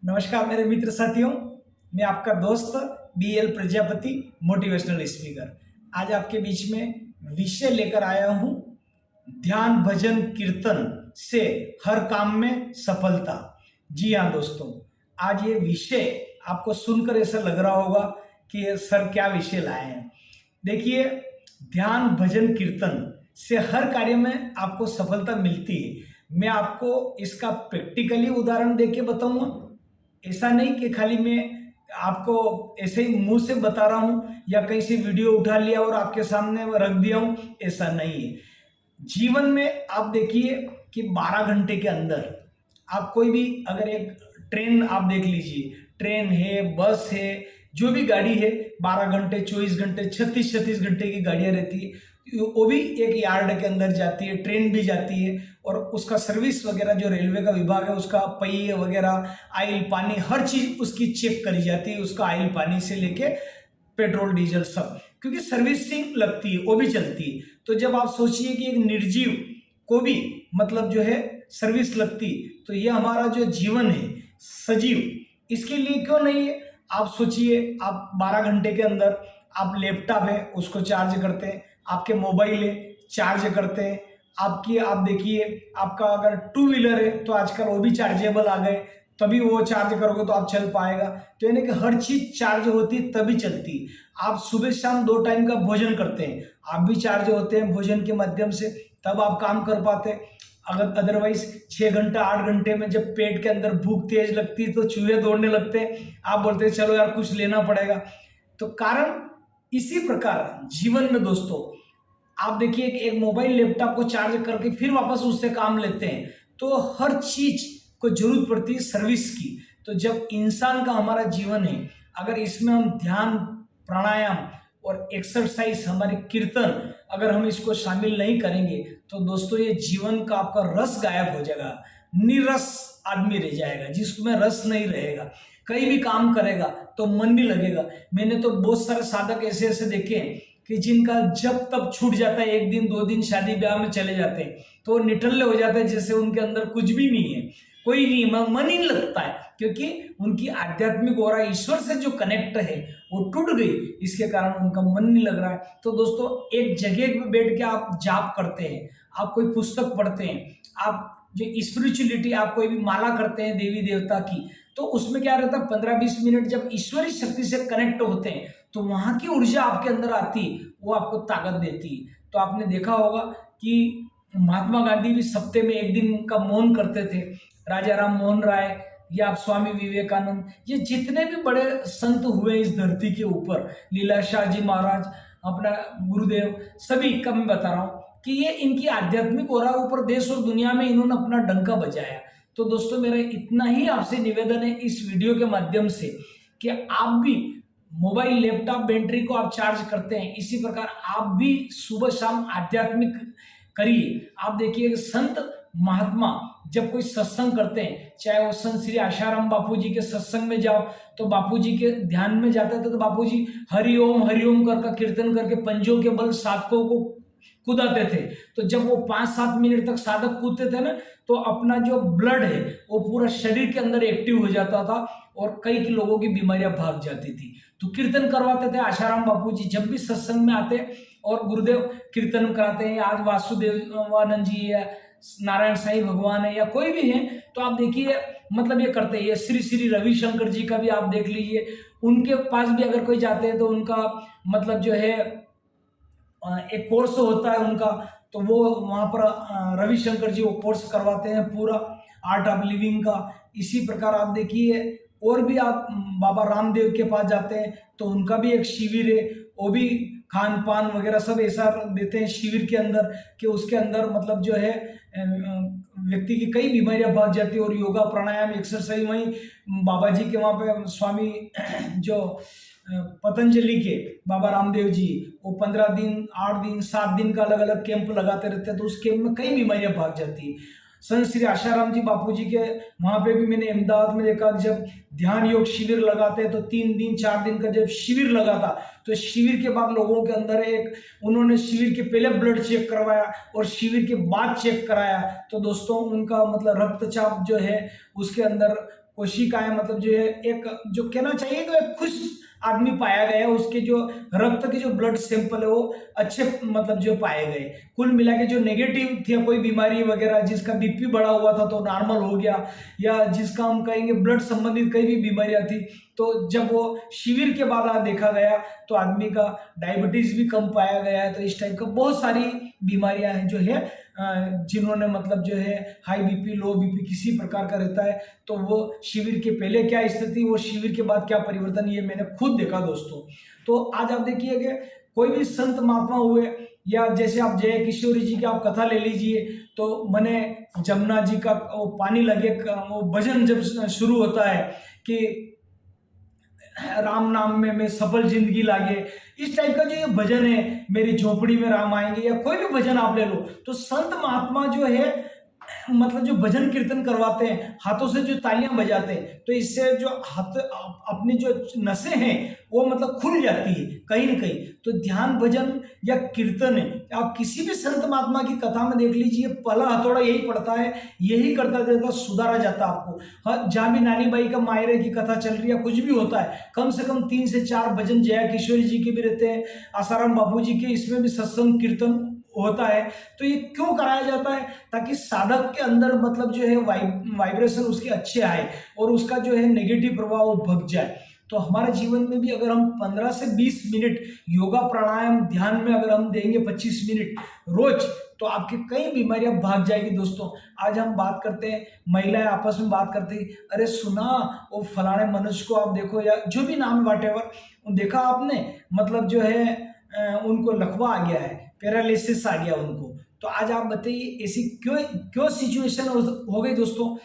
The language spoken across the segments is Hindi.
नमस्कार मेरे मित्र साथियों, मैं आपका दोस्त BL प्रजापति मोटिवेशनल स्पीकर। आज आपके बीच में विषय लेकर आया हूँ, ध्यान भजन कीर्तन से हर काम में सफलता। जी हाँ दोस्तों, आज ये विषय आपको सुनकर ऐसा लग रहा होगा कि ये सर क्या विषय लाए हैं। देखिए, ध्यान भजन कीर्तन से हर कार्य में आपको सफलता मिलती है। मैं आपको इसका प्रैक्टिकली उदाहरण देके बताऊंगा। ऐसा नहीं कि खाली मैं आपको ऐसे ही मुंह से बता रहा हूं या कहीं से वीडियो उठा लिया और आपके सामने रख दिया हूं, ऐसा नहीं है। जीवन में आप देखिए कि 12 घंटे के अंदर आप कोई भी अगर एक ट्रेन आप देख लीजिए, ट्रेन है, बस है, जो भी गाड़ी है, 12 घंटे, 24 घंटे, 36 घंटे की गाड़ियां रहती है। वो भी एक यार्ड के अंदर जाती है, ट्रेन भी जाती है और उसका सर्विस वगैरह जो रेलवे का विभाग है, उसका पहिए वगैरह, आयल पानी, हर चीज उसकी चेक करी जाती है। उसका आयल पानी से लेके पेट्रोल डीजल सब, क्योंकि सर्विसिंग लगती है, वो भी चलती है। तो जब आप सोचिए कि एक निर्जीव को भी मतलब जो है सर्विस लगती, तो ये हमारा जो जीवन है सजीव, इसके लिए क्यों नहीं है। आप सोचिए, आप 12 घंटे के अंदर आप लैपटॉप है उसको चार्ज करते हैं, आपके मोबाइल है चार्ज करते हैं, आपकी आप देखिए आपका अगर टू व्हीलर है तो आजकल वो भी चार्जेबल आ गए, तभी वो चार्ज करोगे तो आप चल पाएगा। तो यानी कि हर चीज चार्ज होती तभी चलती। आप सुबह शाम 2 टाइम का भोजन करते हैं, आप भी चार्ज होते हैं भोजन के माध्यम से, तब आप काम कर पाते हैं। अगर अदरवाइज 6 घंटा 8 घंटे में जब पेट के अंदर भूख तेज लगती है तो चूहे दौड़ने लगते हैं, आप बोलते हैं चलो यार कुछ लेना पड़ेगा। तो कारण इसी प्रकार जीवन में दोस्तों, आप देखिए कि एक मोबाइल लैपटॉप को चार्ज करके फिर वापस उससे काम लेते हैं, तो हर चीज को जरूरत पड़ती है सर्विस की। तो जब इंसान का हमारा जीवन है, अगर इसमें हम ध्यान, प्राणायाम और एक्सरसाइज, हमारे कीर्तन, अगर हम इसको शामिल नहीं करेंगे तो दोस्तों ये जीवन का आपका रस गायब हो जाएगा। निरस आदमी रह जाएगा, जिसमें रस नहीं रहेगा। कहीं भी काम करेगा तो मन नहीं लगेगा। मैंने तो बहुत सारे साधक ऐसे ऐसे देखे हैं कि जिनका जब तब छूट जाता है, 1 दिन 2 दिन शादी ब्याह में चले जाते हैं तो वो निठल्ले हो जाते हैं, जैसे उनके अंदर कुछ भी नहीं है, कोई नहीं, मन ही नहीं लगता है, क्योंकि उनकी आध्यात्मिक और ईश्वर से जो कनेक्ट है वो टूट गई। इसके कारण उनका मन नहीं लग रहा है। तो दोस्तों, एक जगह पे बैठ के आप जाप करते हैं, आप कोई पुस्तक पढ़ते हैं, आप जो स्पिरिचुअलिटी, आप कोई भी माला करते हैं देवी देवता की, तो उसमें क्या रहता है, 15-20 मिनट जब ईश्वरीय शक्ति से कनेक्ट होते हैं तो वहां की ऊर्जा आपके अंदर आती, वो आपको ताकत देती। तो आपने देखा होगा कि महात्मा गांधी भी सप्ताह में 1 दिन का मौन करते थे, राजा राम मोहन राय या आप स्वामी विवेकानंद, ये जितने भी बड़े संत हुए इस धरती के ऊपर, लीलाशाह जी महाराज, अपना गुरुदेव, सभी का मैं बता रहा हूँ कि ये इनकी आध्यात्मिक ओरा ऊपर देश और दुनिया में इन्होंने अपना डंका बजाया। तो दोस्तों, मेरा इतना ही आपसे निवेदन है इस वीडियो के माध्यम से कि आप भी मोबाइल लैपटॉप बैटरी को आप चार्ज करते हैं, इसी प्रकार आप भी सुबह शाम आध्यात्मिक करिए। आप देखिए संत महात्मा जब कोई सत्संग करते हैं, चाहे वो संत श्री आशाराम बापू जी के सत्संग में जाओ, तो बापू जी के ध्यान में जाते थे तो बापू जी हरिओम कर कीर्तन करके पंजों के बल साधकों को कूदाते थे। तो जब वो 5-7 मिनट तक साधक कूदते थे ना, तो अपना जो ब्लड है वो पूरा शरीर के अंदर एक्टिव हो जाता था और कई लोगों की बीमारियां भाग जाती थी। तो कीर्तन करवाते थे आशाराम बापू जी, जब भी सत्संग में आते और गुरुदेव कीर्तन कराते हैं, आज वासुदेवानंद जी या नारायण साईं भगवान है या कोई भी है, तो आप देखिए मतलब ये करते हैं। श्री श्री रविशंकर जी का भी आप देख लीजिए, उनके पास भी अगर कोई जाते हैं तो उनका मतलब जो है एक कोर्स होता है उनका, तो वो वहाँ पर रविशंकर जी वो कोर्स करवाते हैं पूरा आर्ट ऑफ लिविंग का। इसी प्रकार आप देखिए और भी आप बाबा रामदेव के पास जाते हैं तो उनका भी एक शिविर है, वो भी खान पान वगैरह सब ऐसा देते हैं शिविर के अंदर कि उसके अंदर मतलब जो है व्यक्ति की कई बीमारियां भाग जाती है। और योगा प्राणायाम एक्सरसाइज, वहीं बाबा जी के वहाँ पे स्वामी जो पतंजलि के बाबा रामदेव जी, वो 15 दिन 8 दिन 7 दिन का अलग अलग कैंप लगाते रहते हैं, तो उस कैंप में कई बीमारियां भाग जाती है। संत श्री आशाराम जी बापू जी के वहाँ पे भी मैंने अहमदाबाद में देखा, जब ध्यान योग शिविर लगाते हैं तो 3 दिन 4 दिन का जब शिविर लगा था, तो शिविर के बाद लोगों के अंदर एक, उन्होंने शिविर के पहले ब्लड चेक करवाया और शिविर के बाद चेक कराया, तो दोस्तों उनका मतलब रक्तचाप जो है उसके अंदर कोशिकाएं मतलब जो है एक जो कहना चाहिए कि एक खुश आदमी पाया गया, उसके जो रक्त के जो ब्लड सैंपल है वो अच्छे मतलब जो पाए गए। कुल मिला के जो नेगेटिव थी कोई बीमारी वगैरह, जिसका बीपी बढ़ा हुआ था तो नॉर्मल हो गया, या जिसका हम कहेंगे ब्लड संबंधित कई भी बीमारियां थी, तो जब वो शिविर के बाद देखा गया तो आदमी का डायबिटीज भी कम पाया गया है। तो इस टाइप का बहुत सारी बीमारियां हैं जो है जिन्होंने मतलब जो है हाई बीपी लो बीपी किसी प्रकार का रहता है, तो वो शिविर के पहले क्या स्थिति, वो शिविर के बाद क्या परिवर्तन, ये मैंने खुद देखा दोस्तों। तो आज आप देखिए कि कोई भी संत महात्मा हुए, या जैसे आप जय किशोरी जी की आप कथा ले लीजिए, तो मने जमुना जी का वो पानी लगे वो भजन जब शुरू होता है कि राम नाम में मैं सफल जिंदगी लागे, इस टाइप का जो ये भजन है, मेरी झोपड़ी में राम आएंगे, या कोई भी भजन आप ले लो, तो संत महात्मा जो है मतलब जो भजन कीर्तन करवाते हैं, हाथों से जो तालियां बजाते हैं, तो इससे जो हाथ अपनी जो नसें हैं वो मतलब खुल जाती है कहीं ना कहीं। तो ध्यान भजन या कीर्तन है, आप किसी भी संत महात्मा की कथा में देख लीजिए, पहला हथौड़ा यही पड़ता है, यही करता जाता, सुधारा जाता आपको। हाँ, जहाँ भी नानी बाई का मायरे की कथा चल रही है, कुछ भी होता है, कम से कम 3 से 4 भजन जया किशोरी जी के भी रहते हैं, आसाराम बापू जी के, इसमें भी सत्संग कीर्तन होता है। तो ये क्यों कराया जाता है? ताकि साधक के अंदर मतलब जो है वाइब्रेशन उसके अच्छे आए और उसका जो है नेगेटिव प्रभाव वो भग जाए। तो हमारे जीवन में भी अगर हम 15 से 20 मिनट योगा प्राणायाम ध्यान में अगर हम देंगे 25 मिनट रोज, तो आपकी कई बीमारियां भाग जाएगी दोस्तों। आज हम बात करते हैं, महिलाएं आपस में बात करती हैं, अरे सुना वो फलाने मनुष्य को आप देखो, या जो भी नाम वाटेवर देखा आपने, मतलब जो है उनको लकवा आ गया है, पैरालिसिस आ गया उनको। तो आज आप बताइए ऐसी क्यों क्यों सिचुएशन हो गई दोस्तों?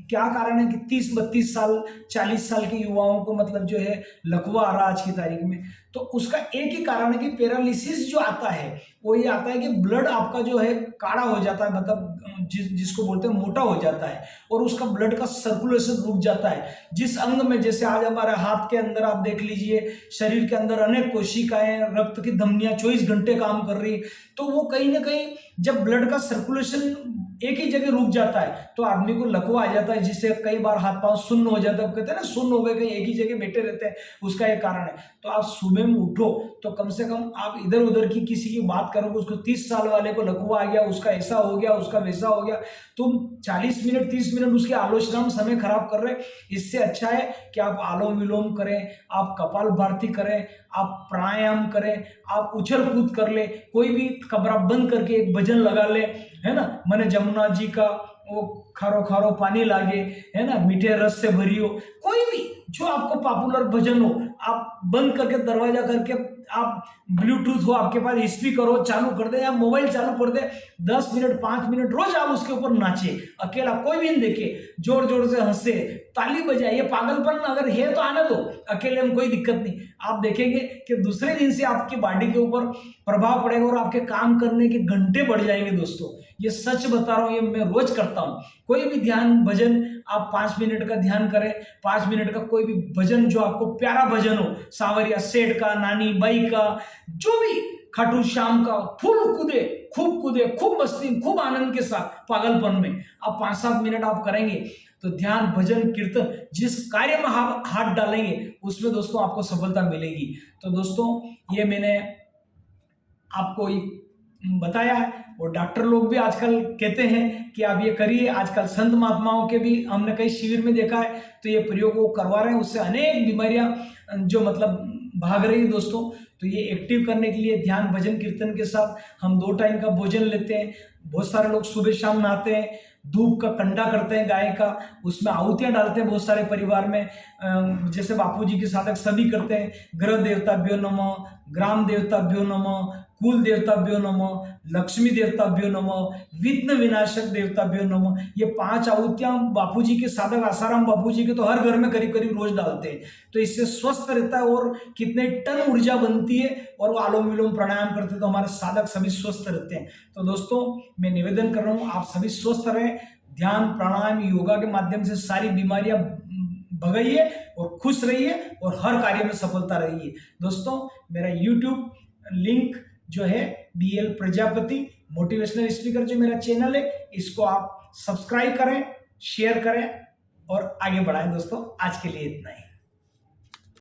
क्या कारण है कि 30-32 साल 40 साल के युवाओं को मतलब जो है लकवा आ रहा आज की तारीख में? तो उसका एक ही कारण है कि पैरालिसिस जो आता है वो ये आता है कि ब्लड आपका जो है काढ़ा हो जाता है, मतलब जिसको बोलते हैं मोटा हो जाता है, और उसका ब्लड का सर्कुलेशन रुक जाता है। जिस अंग में, जैसे आज हमारे हाथ के अंदर आप देख लीजिए, शरीर के अंदर अनेक कोशिकाएं, रक्त की धमनियां 24 घंटे काम कर रही, तो वो कहीं ना कहीं जब ब्लड का सर्कुलेशन एक ही जगह रुक जाता है तो आदमी को लकवा आ जाता है, जिससे कई बार हाथ पांव सुन्न हो जाता है। कहते हैं ना सुन्न हो गए, कहीं एक ही जगह बैठे रहते हैं, उसका एक कारण है। तो आप सुबह में उठो तो कम से कम आप इधर उधर की किसी की बात करोगे, उसको 30 साल वाले को लकवा आ गया, उसका ऐसा हो गया, उसका वैसा हो गया, तुम 40 मिनट 30 मिनट उसकी आलोचना में समय खराब कर रहे। इससे अच्छा है कि आप आलोम विलोम करें, आप कपाल भारती करें, आप प्राणायाम करें, आप उछल कूद कर ले, कोई भी कमरा बंद करके एक भजन लगा ले, है ना, मैंने जमुना जी का वो खारो खारो पानी लागे, है ना, मीठे रस से भरी हो, कोई भी जो आपको पॉपुलर भजन हो, आप बंद करके दरवाजा करके आप ब्लूटूथ हो आपके पास, स्पीकर हो, चालू कर दे या मोबाइल चालू कर दे, 10 मिनट 5 मिनट रोज आप उसके ऊपर नाचे, अकेला, कोई भी नहीं देखे, जोर जोर से हंसे, ताली बजाए। ये पागलपन अगर है तो आने दो, अकेले में कोई दिक्कत नहीं। आप देखेंगे कि दूसरे दिन से आपकी बॉडी के ऊपर प्रभाव पड़ेगा और आपके काम करने के घंटे बढ़ जाएंगे दोस्तों। ये सच बता रहा हूँ, ये मैं रोज करता हूँ। कोई भी ध्यान भजन आप 5 मिनट का ध्यान करें, 5 मिनट का कोई भी भजन जो आपको प्यारा भजन हो, सावरिया सेठ का, नानी बाई का, जो भी, खाटू श्याम का, फुल कूदे खूब मस्ती खूब आनंद के साथ पागलपन में आप 5-7 मिनट आप करेंगे तो ध्यान भजन कीर्तन जिस कार्य में आप हाथ डालेंगे उसमें दोस्तों आपको सफलता मिलेगी। तो दोस्तों ये मैंने आपको बताया है, और डॉक्टर लोग भी आजकल कहते हैं कि आप ये करिए। आजकल संत महात्माओं के भी हमने कई शिविर में देखा है, तो ये प्रयोग वो करवा रहे हैं, उससे अनेक बीमारियां जो मतलब भाग रही है दोस्तों। तो ये एक्टिव करने के लिए ध्यान भजन कीर्तन के साथ हम 2 टाइम का भोजन लेते हैं। बहुत सारे लोग सुबह शाम नहाते हैं, धूप का कंडा करते हैं गाय का, उसमें आहुतियां डालते हैं बहुत सारे परिवार में, जैसे बापूजी के साधक सभी करते हैं। ग्रह देवताभ्यो नमः, ग्राम देवताभ्यो नमः, कुल देवताभ्यो नमः, लक्ष्मी देवताभ्यो नमः, विघ्न विनाशक देवताभ्यो नमः। ये 5 आहुतियां बापूजी के साधक आसाराम बापूजी के तो हर घर में करीब करीब रोज डालते हैं। तो इससे स्वस्थ रहता है और कितने टन ऊर्जा बनती है, और वो आलोम विलोम प्राणायाम करते हैं तो हमारे साधक सभी स्वस्थ रहते हैं। तो दोस्तों मैं निवेदन कर रहा हूँ आप सभी स्वस्थ रहें, ध्यान प्राणायाम योगा के माध्यम से सारी बीमारियां भगाइए और खुश रहिए और हर कार्य में सफलता रहिए। दोस्तों मेरा YouTube लिंक जो है BL प्रजापति मोटिवेशनल स्पीकर जो मेरा चैनल है, इसको आप सब्सक्राइब करें, शेयर करें और आगे बढ़ाएं दोस्तों। आज के लिए इतना ही।